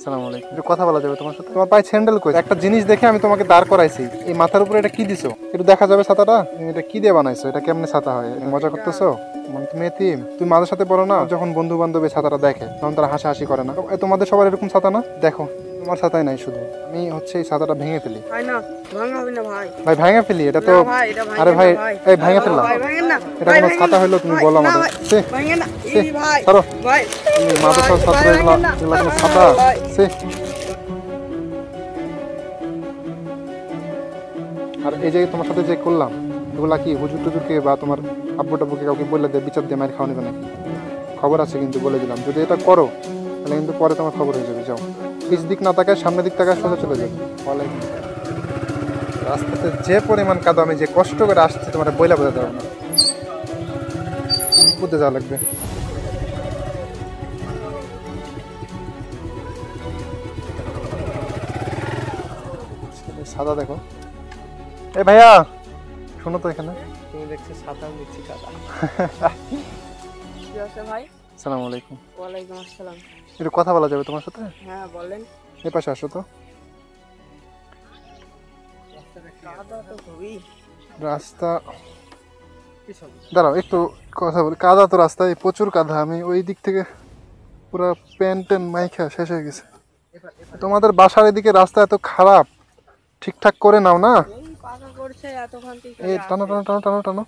আসসালামু আলাইকুম। একটু কথা বলা যাবে তোমার সাথে? তোমার পায়ে স্যান্ডেল কই? একটা জিনিস দেখে আমি তোমাকে দাঁড় করাইছি, এই মাথার উপরে এটা কি দিছো? একটু দেখা যাবে ছাতাটা? তুমি এটা কি দিয়ে বানাইছো? এটা কেমনে ছাতা হয়? মজা করতেছো? মানে তুমি এতিম? তুমি মাঝে সাথে পড়ো না? যখন বন্ধু বান্ধব ছাতাটা দেখে তখন তারা হাসাহাসি করে না? তোমাদের সবার এরকম ছাতা না? দেখো তোমার ছাতাই নাই, শুধু আমি হচ্ছে এই ছাতাটা ভেঙে ফেলি। ভাই না ভাঙা হবে না ভাই। ভাই ভেঙে ফেলি এটা তো। না ভাই, এটা ভাঙেন আরে না ভাই, ভাই। এই ভেঙে ফেললাম। ভাই ভাঙেন না। এটা ভাই কোনো ভাঙেন ছাতা না। হইলো তুমি ভাই, বলো না আমাদের? ভাই, সে ভাঙেন না। সে, এই ভাই ধরো। ভাই তুমি মাদ্রাসার ভাই, ছাত্র, ভাই, এগুলা ভাঙেন না। এগুলা কোনো ছাতা? ভাই। সে আর এই যে তোমার সাথে যে করলাম, এগুলা কি হুজুর টুজুরকে বা তোমার আব্বু টাব্বুকে কাউকে বলে দেয়, বিচার দিয়ে মায়ের খাওয়া নেবে নাকি? খবর আছে কিন্তু, বলে দিলাম যদি এটা করো তাহলে কিন্তু পরে তোমার খবর হয়ে যাবে। যাও, পিছ দিক না তাকায় সামনের দিক তাকায় সোজা চলে যাবে। ওয়ালাইকুম আসসালাম। রাস্তাতে যে পরিমাণ কাদা, আমি যে কষ্ট করে আসছি তোমার বইলা বোঝাতে পারবো না। বুঝতে যাওয়া লাগবে। সাদা দেখো। এ ভাইয়া শোনো তো এখানে। তুমি দেখছি ছাতা নিচ্ছি কাদা। কি আছে ভাই? আসসালামু আলাইকুম। ওয়ালাইকুম আসসালাম। একটু কথা বলা যাবে তোমার সাথে? হ্যাঁ বলেন। এ পাশে আসো তো। কাদা তো খুবই। রাস্তা দাঁড়াও একটু কথা বলি। কাদা তো রাস্তায় প্রচুর কাদা, আমি ওই দিক থেকে পুরো প্যান্ট ট্যান্ট মাইখা শেষ হয়ে গেছে। তোমাদের বাসার এদিকে রাস্তা এত খারাপ, ঠিকঠাক করে নাও না। এই পাকা করছে এতক্ষণ থেকে এই খালি টানো আসে। টানো টানো টানো টানো।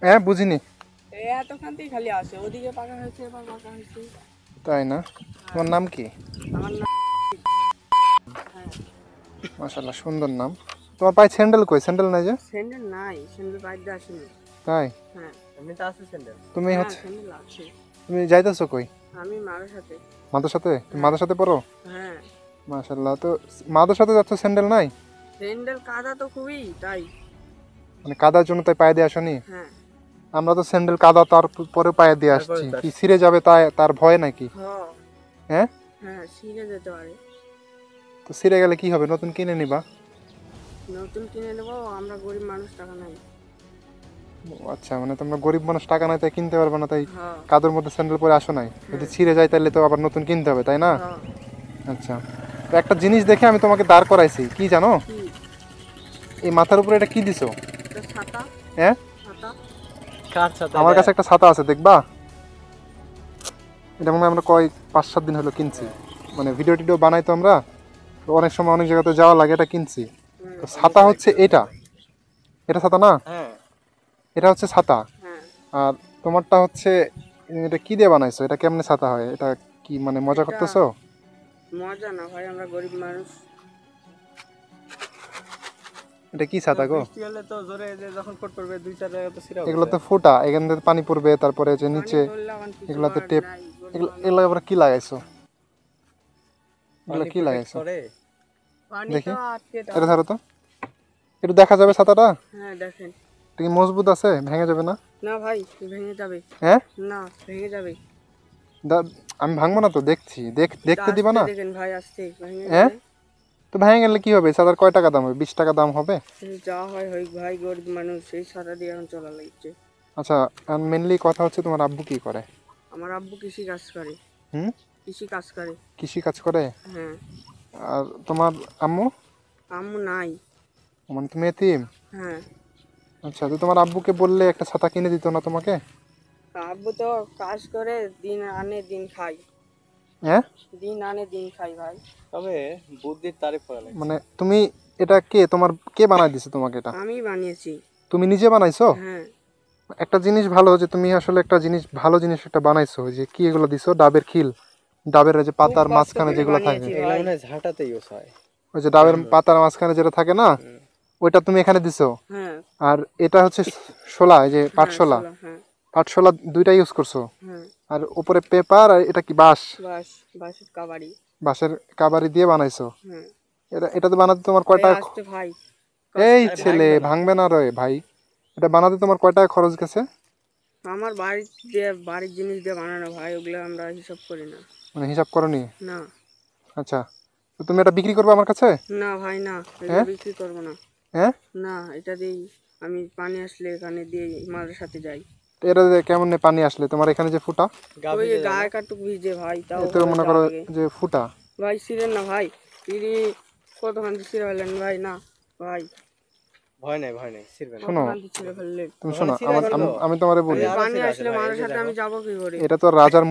হ্যাঁ বুঝিনি। এই এতক্ষণ থেকে খালি আসে, ওদিকে পাকা হয়েছে এবার পাকা হয়েছে। তাই না? তোমার নাম কি? আমার না। হ্যাঁ মাশাআল্লাহ সুন্দর নাম। তোমার পায়ে স্যান্ডেল কই? স্যান্ডেল নাই যে? স্যান্ডেল নাই, স্যান্ডেল বাইরে আসেনি। তাই? হ্যাঁ এমনিতে আছে স্যান্ডেল। তুমি হ্যাঁ হচ্ছে স্যান্ডেল আছে। তুমি যাইতেছো কই? আমি মার সাথে। মাদের সাথে? তুমি মাদের সাথে পড়ো? হ্যাঁ মাশাআল্লাহ। তো মাদের সাথে যাচ্ছ, স্যান্ডেল নাই? স্যান্ডেল কাদা তো খুবই তাই। মানে কাদার জন্য তাই পায়ে দিয়ে আসনি? হ্যাঁ আমরা তো স্যান্ডেল কাদা তারপরে পায়ে দিয়ে আসছি, কি ছিঁড়ে যাবে তাই তার ভয় নাকি? হ্যাঁ হ্যাঁ হ্যাঁ ছিঁড়ে যেতে পারে। তো ছিঁড়ে গেলে কি হবে? নতুন কিনে নিবা। নতুন কিনে নেবো, আমরা গরিব মানুষ, টাকা নাই। ও আচ্ছা, মানে তোমরা গরিব মানুষ, টাকা নাই তাই কিনতে পারবে না, তাই হ্যাঁ কাদার মধ্যে স্যান্ডেল পরে আসো নাই। যদি ছিঁড়ে যায় তাহলে তো আবার নতুন কিনতে হবে, তাই না? হ্যাঁ। আচ্ছা, তো একটা জিনিস দেখে আমি তোমাকে দাঁড় করাইছি, কি জানো? কি? এই মাথার উপরে এটা কি দিছো? এটা ছাতা। হ্যাঁ, ছাতা। কার ছাতা? আমার কাছে একটা ছাতা আছে, দেখবা? এটা মনে হয় আমরা 5-7 দিন হলো কিনছি, মানে ভিডিও টিডিও বানাই তো আমরা, তো অনেক সময় অনেক জায়গাতে যাওয়া লাগে, এটা কিনছি। তো ছাতা হচ্ছে এটা, এটা ছাতা না? হ্যাঁ এটা হচ্ছে ছাতা। হ্যাঁ আর তোমারটা হচ্ছে, এটা কি দিয়ে বানাইছো? এটা কেমনে ছাতা হয়? এটা কি মানে মজা এটা- করতেছো? মজা না ভাই, আমরা গরিব মানুষ। এটা কি ছাতা গো? বৃষ্টি হলে তো জোরে যে যখন কোট পড়বে 2-4 জায়গা তো ছিড়া এগুলো তো ফুটা, এখান থেকে পানি পড়বে, তারপরে যে নিচে পানি পড়লে আমার কিছু এগুলাতে করার টেপ, নাই, গরিব এগুলো মানুষ। এগুলো আবার কি লাগাইছো? এগুলো কি লাগাইছো? করে। পানি দেখি। তো আটকে দাও। এটা ধরো তো, একটু দেখা যাবে ছাতাটা? হ্যাঁ দেখেন। এটা কি মজবুত আছে? ভেঙে যাবে না? না ভাই ভেঙে যাবে। হ্যাঁ, না ভেঙে যাবে। আমি ভাঙবো না তো, দেখছি, দেখতে দিবা না? আস্তে দেখেন ভাই, আস্তে ভেঙে হ্যাঁ? যাবে। তো ভেঙে গেলে কি হবে? ছাতার কয় টাকা দাম হবে? 20 টাকা দাম হবে? যা হয় হোক ভাই, গরিব মানুষ, এই ছাতা দিয়ে এখন চলা লাগছে। আচ্ছা, মেনলি কথা হচ্ছে তোমার আব্বু কি করে? আমার আব্বু কৃষি কাজ করে। হুম, কৃষি কাজ করে। কৃষি কাজ করে। হ্যাঁ। আর তোমার আম্মু? আম্মু নাই। মানে তুমি এতিম? হ্যাঁ। আচ্ছা, তো তোমার আব্বুকে বললে একটা ছাতা কিনে দিত না তোমাকে? আব্বু তো কাজ করে, দিন আনে দিন খাই। হ্যাঁ, দিন আনে দিন খাই ভাই। তবে বুদ্ধির তারিফ করা লাগে। মানে তুমি এটা কে, তোমার কে বানাই দিছে তোমাকে এটা? আমি বানিয়েছি। তুমি নিজে বানাইছো? হ্যাঁ। একটা জিনিস ভালো যে তুমি আসলে একটা জিনিস, ভালো জিনিস একটা বানাইছো, যে কি এগুলো দিছো? ডাবের খিল, ডাবের যে পাতার কষ্ট মাঝখানে করে যেগুলো থাকে, বানিয়েছি। এগুলো মনে হয় ঝাঁটাতে ইউজ হয়। ওই যে ডাবের পাতার মাঝখানে যেটা থাকে না, ওইটা তুমি এখানে দিছো। হ্যাঁ। আর এটা হচ্ছে শোলা, এই যে পাটশোলা, হ্যাঁ। পাটশোলা দুইটা ইউজ করছো। হ্যাঁ। আর উপরে পেপার, আর এটা কি বাঁশ? বাস বাসের কাবাড়ি। বাঁশের কাবারি দিয়ে বানাইছো। হ্যাঁ। এটাতে বানাতে তোমার কয় এই টাকা? আসতে ভাই। এই আরে ছেলে, ভাঙবে না। ভাঙবে না রে ভাই। এটা বানাতে তোমার কয় টাকা খরচ গেছে? আমার বাড়ির জিনিস দিয়ে বানানো ভাই, ওগুলো আমরা হিসাব করি না। মানে হিসাব করনি? না। আচ্ছা, তো তুমি এটা বিক্রি করবে আমার কাছে? না ভাই না, এটা হ্যাঁ? বিক্রি করবো না। হ্যাঁ, না, এটা দিয়েই আমি পানি আসলে এখানে দিয়ে মালের সাথে যাই। তো এটা দিয়ে কেমন পানি আসলে তোমার এখানে যে ফুটা, ওই যে গায়ে কাটুক ভিজে ভাই, তাও এতে ভালো মনে যা করো লাগে। যে ফুটা, ভাই ছিলেন না ভাই, তিনি কতখান ছিঁড়ে ফেললেন ভাই, না ভাই ভয় নাই ছিড়বে না। শোনো কতখান ছিঁড়ে ফেললেন। তুমি শোনো, ছিঁড়ে ফেললো। আমি তোমারে বলি, আরো পানি ছিঁড়ে আছে আসলে ভাই, মানুষের এই যে সাথে দেখো। আমি যাবো কি করে? এটা তো রাজার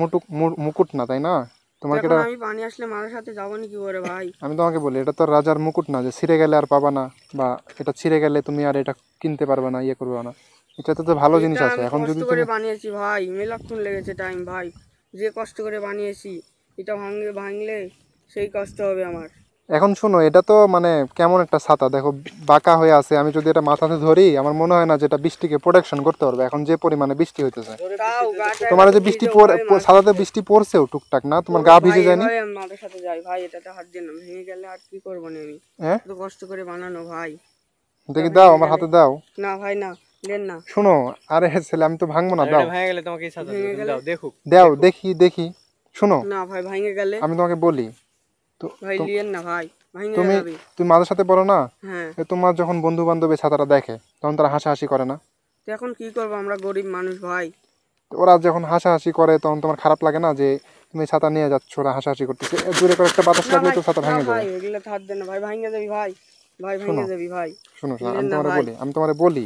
মুকুট না, তাই না? তোমাকে এখন এটা আমি পানি আসলে মানুষের সাথে যাবো নি কি করে ভাই? আমি তোমাকে বলি, এটা তো রাজার মুকুট না যে ছিঁড়ে গেলে আর পাবা না, বা এটা ছিঁড়ে গেলে তুমি আর এটা কিনতে পারবে না, ইয়ে করবে না। এটাতে তো ভালো জিনিস এটা আছে। আমি এখন কষ্ট যদি করে তুমি বানিয়েছি ভাই, মেলাক্ষণ লেগেছে টাইম ভাই, যে কষ্ট করে বানিয়েছি এটা ভাঙলে সেই কষ্ট হবে আমার। এখন শোনো, এটা তো মানে কেমন একটা ছাতা দেখো, বাঁকা হয়ে আছে। আমি যদি এটা মাথাতে ধরি, আমার মনে হয় না যে এটা বৃষ্টিকে প্রোটেকশন করতে পারবে। এখন যে পরিমাণে বৃষ্টি হইতেছে, তাও গাটা তোমার যে একটু বৃষ্টি ভিজেও ভাই, মার ছাতাতে বৃষ্টি পড়ছেও টুকটাক না, তোমার গা ভিজে ভাই, যায়নি? ভাই আমি মাদের সাথে যাই ভাই, এটাতে হাত দিয়ে না, ভেঙে গেলে আর কি করবো না আমি, হ্যাঁ, এত কষ্ট করে বানানো ভাই। দেখি দাও, আমার হাতে দাও। না ভাই না, দেন না। শোনো, আরে ছেলে, আমি তো ভাঙবো না, আর দাও এটা ভেঙে গেলে তোমাকে এই ছাতা দেবো, তুমি দাও দেখুক। দাও, দেখি শোনো, না ভাই ভাঙে গেলে আমি তোমাকে বলি তো, ভাই লিয়েন না ভাই, ভাঙে তুমি যাবে। তুমি মাদের সাথে পড়ো না? হ্যাঁ, তোমার যখন বন্ধু বান্ধব ছাতাটা দেখে, তখন তারা হাসাহাসি করে না? তো এখন কি করবো, আমরা গরিব মানুষ ভাই। তো ওরা যখন হাসাহাসি করে, তখন তোমার খারাপ লাগে না যে তুমি ছাতা নিয়ে যাচ্ছ, ওরা হাসাহাসি করতেছে, দূরে করে একটা বাতাস না লাগলে ভাই, তো ছাতা না ভেঙে যাবে। ভাই, এগুলো হাত দেন না ভাই, ভাঙে যাবি ভাই, ভাই ভাঙে যাবি ভাই। শোনো, দিলেন না ভাই। আমি তোমারে বলি,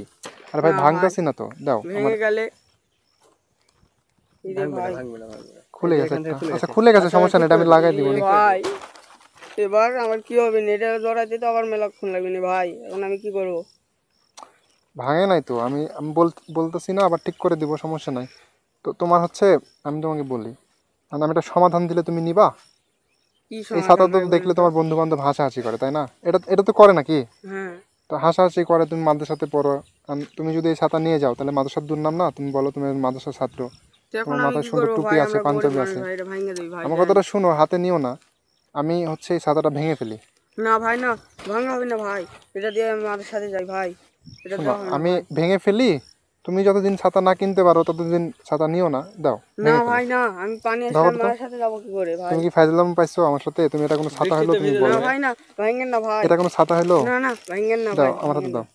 আরে ভাই না ভাঙতেছি না তো, দাও। ভেঙে গেলে এই যে ভাঙবে না, ভাই, ভাঙবে না, ভাঙবে না। খুলে এই যে গেছে এখান থেকে একটা। খুলে আচ্ছা গেছে। খুলে গেছে, সমস্যা নেই, এটা আমি লাগাই দিব। এ ভাই এবার আমার কি হবে, নেটে জড়াইতে তো আবার মেলাক্ষণ লাগবে না ভাই, এখন আমি কি করবো? ভাঙে নাই তো, আমি আমি বলতেছি না, আবার ঠিক করে দিব, সমস্যা নাই। তো তোমার হচ্ছে, আমি তোমাকে বলি, আমি একটা সমাধান দিলে তুমি নিবা? কি এই ছাতা সমাধান তো ভাই দেখলে বলেন তো? তোমার বন্ধু বান্ধব হাসাহাসি করে, তাই না? এটা এটা তো করে নাকি? হ্যাঁ, তো হাসাহাসি করে, তুমি মাদ্রাসাতে পড়ো, তুমি যদি এই ছাতা নিয়ে যাও, তাহলে মাদ্রাসার দুর্নাম না? তুমি বলো তুমি মাদ্রাসার ছাত্র, তো এখন তোমার আমি মাথায় কি সুন্দর করবো টুপি ভাই, আছে, আমরা গরিব পাঞ্জাবি মানুষ আছে। ভাই, এটা ভাঙে দেবে ভাই। আমার কথাটা শুনো, হাতে নিও না। আমি হচ্ছে এই ছাতাটা ভেঙে ফেলি। না ভাই না, ভাঙা হবে না ভাই, এটা দিয়ে আমি মাদের সাথে যাই ভাই, এটা শোনো, দেওয়া হবে না আমি ভাই। ভেঙে ফেলি, তুমি যতদিন ছাতা না কিনতে পারো ততদিন ছাতা নিও না, দাও না ভেঙে ফেলি। ভাই না, আমি পানি আসলে দাও তো। মাদের সাথে যাবো কি করে ভাই? তুমি কি ফাইজলাম পাইছো আমার সাথে? তুমি এটা কোনো ছাতা হলো? তুমি না বলো, ভাই না, ভাঙেন না ভাই, এটা কোনো ছাতা হলো? না না ভাঙেন না দাও ভাই, আমার হাতে ভাঙেন দাও। না।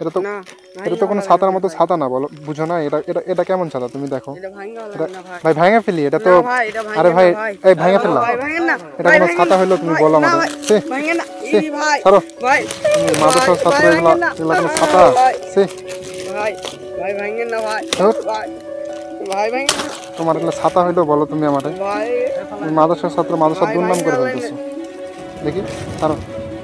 এটা তো না ভাই, এটা তো না কোনো ভাই, ছাতার ভাঙেন মতো না ভাই। ছাতা না, বলো, বুঝো না? এটা এটা এটা কেমন ছাতা তুমি দেখো। এটা ভাঙা এটা লাগবে না ভাই। ভাই ভেঙে ফেলি, এটা তো। না ভাই, এটা ভাঙেন আরে না ভাই, ভাই। এই ভেঙে ফেললাম। ভাই ভাঙেন না, এটা ভাই কোনো ভাঙেন ছাতা না, হলো? তুমি ভাই, বলো না আমাদের। ভাই, সে ভাঙেন না, সে, এই ভাই, ছাড়ো। ভাই, মাদ্রাসার ছাত্র, ভাই, এগুলা ভাঙেন না, এগুলা কোনো ছাতা? ভাই, সে ভাই, ভাই ভাঙেন না ভাই, ধুর। ভাই, ভাই ভাঙেন না, তোমার এগুলো ছাতা হইলো বলো তুমি আমারে? ভাই, তুমি মাদ্রাসার ছাত্র, মাদ্রাসার ভাই, দুর্নাম করে ভাই, ফেলতেছো। দেখি, ছাড়ো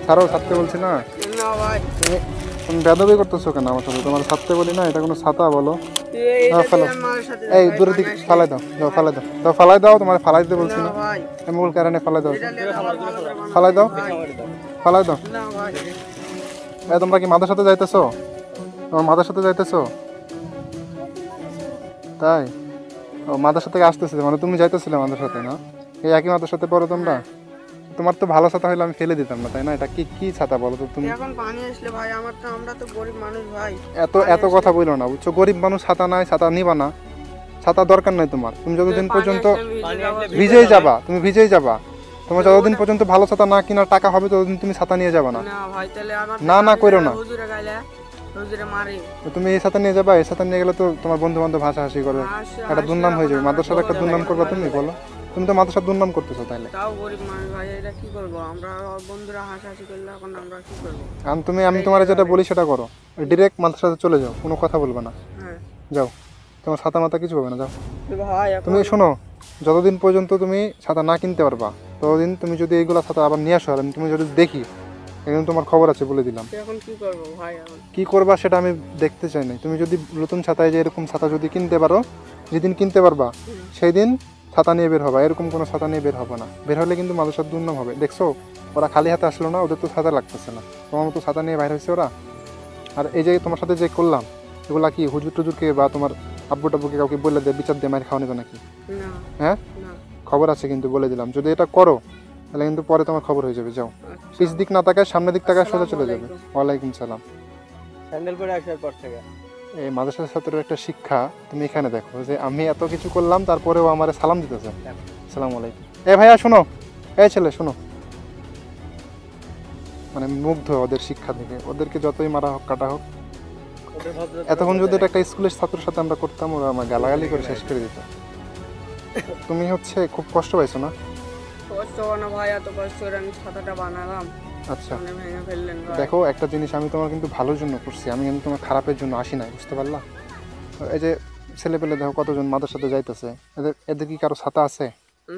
ছাড়ো, ছাড়তে বলছি না। না ভাই, তুমি তুমি বেদবি করতেছো কেন আমার সাথে? তোমার ছাড়তে বলি না, এটা কোনো ছাতা বলো? এটা ফেলো। দিয়ে আমি মায়ের সাথে এই যাই ভাই, দূরের পানি দিকে আসলে। ফালাই দাও, দাও ফালাই দাও, দাও ফালাই দাও, তোমার ফালাই দিতে বলছি না না? ভাই, আমি মূল কারণে ফালাই দাও, এটা নিয়ে আমার ভালো করে বানানো ফালাই দাও, ভাই। ফালাই দাও। না ভাই, এই তোমরা কি মাদের সাথে যাইতেছো? তোমার মাদের সাথে যাইতেছো? তাই? ও মাদের সাথে আসতেছিলে, মানে তুমি যাইতেছিলে মাদের সাথে না? এই একই মাদের সাথে পড়ো তোমরা? তোমার তো ভালো ছাতা হইলে আমি ফেলে দিতাম না, তাই না? এটা কি কি ছাতা বলো তো তুমি? এখন পানি আসলে ভাই, আমরা তো গরিব মানুষ ভাই। এত এত কথা বললো না, বুঝছো? গরিব মানুষ, ছাতা নাই, ছাতা নিবা না, ছাতা দরকার নাই তোমার। তুমি যতদিন পানি পর্যন্ত আসলে ভিজে পানি যাবো। আসলে ভিজেই যাবা, তুমি ভিজেই যাবা। তোমার যতদিন পর্যন্ত ভালো ছাতা না কেনার টাকা হবে, ততদিন তুমি ছাতা নিয়ে যাবা না। না ভাই, তাহলে আমার না, না, কইরো না। হুজুরে গাইলে হুজুরে মারে। তো তুমি এই ছাতা নিয়ে যাবা, এই ছাতা নিয়ে গেলে তো তোমার বন্ধু বান্ধব হাসাহাসি করবে, একটা দুর্নাম হয়ে যাবে। মাদ্রাসার একটা দুর্নাম করবা তুমি, বলো? তুমি তো মাদ্রাসার দুর্নাম করতেছো তাইলে। তাও গরিব মানুষ ভাই, এটা কি করবো আমরা? বন্ধুরা হাসাহাসি করলে এখন আমরা কি করবো? আমি তোমার যেটা বলি সেটা করো, ডিরেক্ট মাদ্রাসাতে চলে যাও, কোনো কথা বলবে না, হ্যাঁ যাও। তোমার ছাতা মাথা কিছু হবে না, যাও। তো ভাই, এখন তুমি শোনো, যতদিন পর্যন্ত তুমি ছাতা না কিনতে পারবা, ততদিন তুমি যদি এইগুলা ছাতা আবার নিয়ে আসো, আর তুমি যদি দেখি, একদম তোমার খবর আছে বলে দিলাম। এখন কি করবো ভাই? এখন কি করবা সেটা আমি দেখতে চাই না। তুমি যদি নতুন ছাতায় যে এরকম ছাতা যদি কিনতে পারো, যেদিন কিনতে পারবা সেই দিন ছাতা নিয়ে বের হবা, এরকম কোনো ছাতা নিয়ে বের হবে না। বের হলে কিন্তু মাদ্রাসার দুর্নাম হবে। দেখছো, ওরা খালি হাতে আসলো না, ওদের তো ছাতা লাগতেছে না, তোমার মতো ছাতা নিয়ে বাইরে হয়েছে ওরা। আর এই যে তোমার সাথে যে করলাম, এগুলা কি হুজুর টুজুরকে বা তোমার আব্বু টাব্বুকে কাউকে বলে দেয়, বিচার দিয়ে মায়ের খাওয়া নেবে নাকি? না, হ্যাঁ, না, খবর আছে কিন্তু, বলে দিলাম। যদি এটা করো তাহলে কিন্তু পরে তোমার খবর হয়ে যাবে। যাও, আচ্ছা। পিছ দিক না তাকায় সামনের দিক তাকায় সোজা চলে যাবে। আসসালামু ওয়ালাইকুম সালাম। স্যান্ডেল পরে আসার পর থেকে এই মাদ্রাসার ছাত্রের একটা শিক্ষা তুমি এখানে দেখো, যে আমি এত কিছু করলাম তারপরেও আমার সালাম দিতেছে। আসসালামু আলাইকুম। এ ভাইয়া শোনো, এই ছেলে শোনো, মানে মুগ্ধ ওদের শিক্ষা থেকে। ওদেরকে যতই মারা হোক, কাটা হোক, ওদের ভদ্রতা এতক্ষণ যদি এটা একটা স্কুলের ছাত্রের সাথে আমরা করতাম, ওরা আমার গালাগালি করে শেষ করে দিত। তুমি হচ্ছে খুব কষ্ট পাইছো না? কষ্ট হবে না ভাই, এত কষ্ট করে আমি ছাতাটা বানালাম, আচ্ছা মানে ভেঙে ফেললেন ভাই। দেখো, একটা জিনিস আমি তোমার কিন্তু ভালোর জন্য করছি, আমি কিন্তু তোমার খারাপের জন্য আসি নাই, বুঝতে পারলা? এই যে ছেলেপেলে দেখো কতজন মাদের সাথে যাইতেছে, এদের এদের কি কারো ছাতা আছে?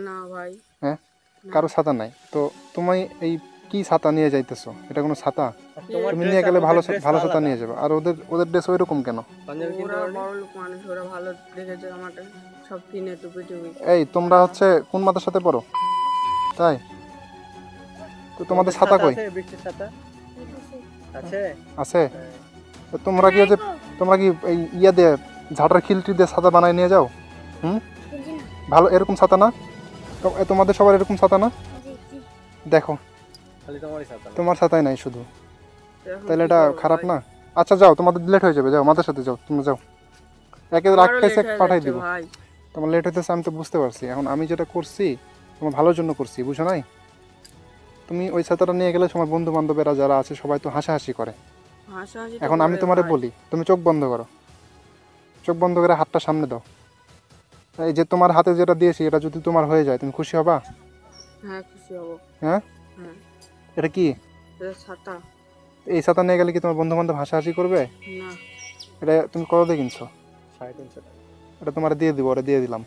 না ভাই, হ্যাঁ, কারো ছাতা নাই। তো তুমি এই কি ছাতা নিয়ে যাইতেছো? এটা কোনো ছাতা? তোমার তুমি dress নিয়ে আর গেলে ওদের ভালো dress ভালো তো ছাতা আলাদা। নিয়ে যাবে। আর ওদের ওদের ড্রেস ওইরকম কেন? পাঞ্জাবি কিনতে ওরা পারোনি? বড় লোক মানুষ, ওরা ভালো দেখেছে আমাকে, সব কিনে টুপি টুপি। এই তোমরা হচ্ছে কোন মাদের সাথে পড়ো? তাই তো তোমাদের ছাতা কই? আছে, বৃষ্টির ছাতা আছে? আছে? তো তোমরা কি হচ্ছে, তোমরা কি এই ইয়া দিয়ে ঝাঁটার খিলটি দিয়ে ছাতা বানায় নিয়ে যাও? হুম, ভালো এরকম ছাতা না? তোমাদের সবার এরকম ছাতা না? দেখো খালি তোমারই ছাতা না। তোমার ছাতাই নাই শুধু, এখন তাহলে কি এটা করবো খারাপ ভাই? না? আচ্ছা যাও, তোমাদের লেট হয়ে যাবে, যাও আমাদের সাথে যাও, তোমরা যাও, একে আমারও রাখতেছে late হয়ে পাঠাই যাচ্ছে দিব। ভাই। তোমার লেট হইতেছে আমি তো বুঝতে পারছি, এখন আমি যেটা করছি তোমার ভালোর জন্য করছি, বুঝো নাই? তুমি ওই ছাতাটা নিয়ে গেলে তোমার বন্ধু বান্ধবেরা যারা আছে সবাই তো হাসাহাসি করে। হাসাহাসি তো এখন আমি করে তোমারে ভাই। বলি, তুমি চোখ বন্ধ করো, চোখ বন্ধ করে হাতটা সামনে দাও। এই যে তোমার হাতে যেটা দিয়েছি এটা যদি তোমার হয়ে যায় তুমি খুশি হবা? হ্যাঁ, খুশি হবো। হ্যাঁ, হ্যাঁ, এটা কি? এটা ছাতা। এই ছাতা নিয়ে গেলে কি তোমার বন্ধু বান্ধব হাসাহাসি করবে? না, এটা তুমি কত দিয়ে কিনছো? 350 টাকা। এটা তোমার দিয়ে দিব, ওটা দিয়ে দিলাম।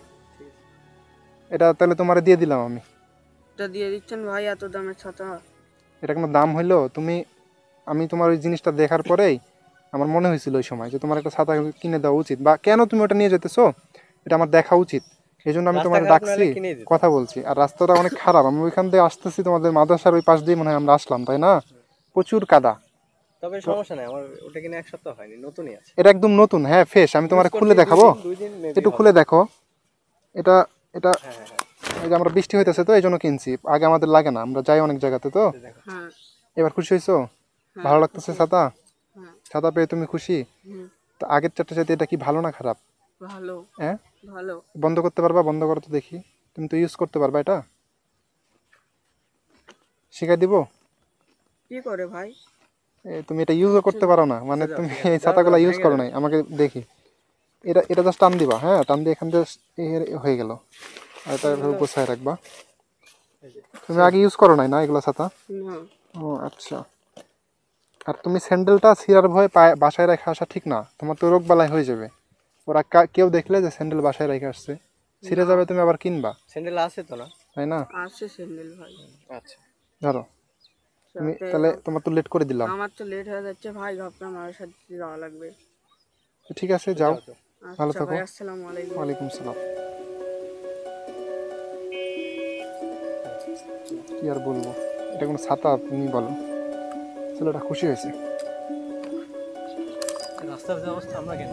এটা তাহলে তোমারে দিয়ে দিলাম আমি। এটা দিয়ে দিচ্ছেন ভাই, এত দামের ছাতা? এটা কোনো দাম হইলো? আমি তোমার ওই জিনিসটা দেখার পরেই আমার মনে হয়েছিল ওই সময় যে তোমার একটা ছাতা কিনে দেওয়া উচিত, বা কেন তুমি ওটা নিয়ে যেতেছো এটা আমার দেখা উচিত, এই জন্য আমি রাস্তা তোমার খারাপ ডাকছি, নাহলে কিনেই দিতাম। কথা বলছি। আর রাস্তাটা অনেক খারাপ, আমি ওইখান দিয়ে আসতেছি, তোমাদের মাদ্রাসার ওই পাশ দিয়ে মনে হয় আমরা আসলাম, তাই না? প্রচুর কাদা। তবে সমস্যা নাই, আমার ওটা কিনে 1 সপ্তাহ হয়নি, নতুনই আছে। এটা একদম নতুন, হ্যাঁ ফ্রেশ। আমি তোমার Use খুলে করছি দেখাবো, 2 দিন maybe একটু হবে। খুলে দেখো। এটা এটা হ্যাঁ হ্যাঁ হ্যাঁ, এই যে আমরা বৃষ্টি হইতেছে তো এই জন্য কিনছি, আগে আমাদের লাগে না, আমরা যাই অনেক জায়গাতে তো। দেখো। হ্যাঁ, এবার খুশি হয়েছো? হ্যাঁ, ভালো লাগতেছে খুশি। ছাতা? হ্যাঁ, ছাতা পেয়ে তুমি খুশি? হুম, তো আগের চারটা চাইতে এটা কি ভালো না খারাপ? ভালো, হ্যাঁ, ভালো। বন্ধ করতে পারবা? বন্ধ করো তো দেখি, তুমি তো ইউজ করতে পারবা, এটা শিখাই দিব। কি করে ভাই? তুমি এটা ইউজও করতে পারো না, মানে যাও, তুমি ঠিক আছে, এই যাও, ছাতাগুলো যাও, ইউজ ভেঙে করো যাবে। নাই, আমাকে দেখি। এটা এটা জাস্ট টান দিবা, হ্যাঁ টান দিয়ে এখান দিয়ে হয়ে গেল। আর এটা এভাবে গোছায় রাখবা। এই যে, তুমি আগে ইউজ করো নাই না এগুলো ছাতা? না, ও আচ্ছা। আর তুমি স্যান্ডেলটা ছিঁড়ার ভয়ে বাসায় রেখে আসা ঠিক না, তোমার তো রোগ বালাই হয়ে যাবে। ওরা কেউ দেখলে যে স্যান্ডেল বাসায় রেখে আসছে, ছিঁড়ে যাবে, তুমি আবার কিনবা, স্যান্ডেল আছে তো না? তাই না? আসছে স্যান্ডেল ভাই। আচ্ছা, ধরো তুমি, সাথে তাহলে তোমার তো লেট করে দিলাম। আমার তো লেট হয়ে যাচ্ছে ভাই, ভাবলাম আমার সাথে যাওয়া লাগবে। ঠিক আছে যাও, তো। ভালো আচ্ছা থাকো। ভাই, আসসালামু আলাইকুম। ওয়ালাইকুম সালাম। কি আর বলবো, এটা কোনো ছাতা তুমি বলো? ছেলেটা খুশি হয়েছে। রাস্তার যে অবস্থা আমরা কেন